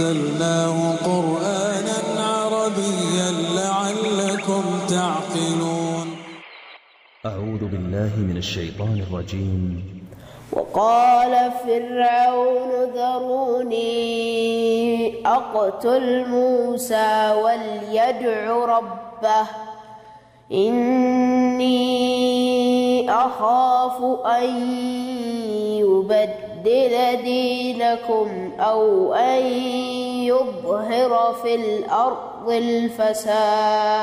أنزلناه قرآنا عربيا لعلكم تعقلون. أعوذ بالله من الشيطان الرجيم. وقال فرعون ذروني أقتل موسى وليدع ربه إني أخاف أن يبدل دينكم أو أن يظهر في الأرض الفساد.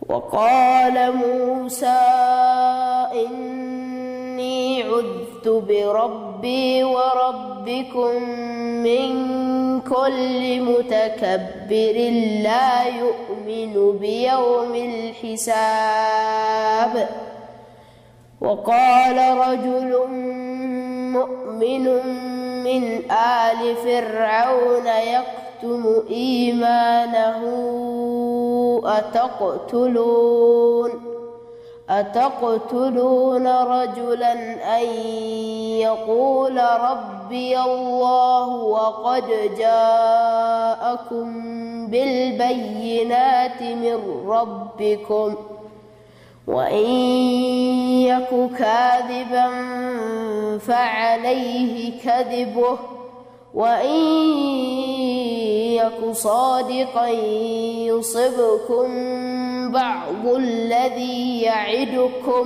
وقال موسى إني عذت بربي وربكم من كل متكبر لا يؤمن بيوم الحساب. وقال رجل مؤمن من آل فرعون يكتم إيمانه أتقتلون رجلا أن يقول ربي الله وقد جاءكم بالبينات من ربكم وإن يك كاذبا فعليه كذبه وإن يك صادقا يصبكم بعض الذي يعدكم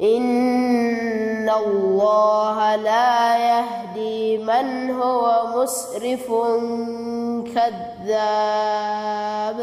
إن الله لا يهدي من هو مسرف كذاب.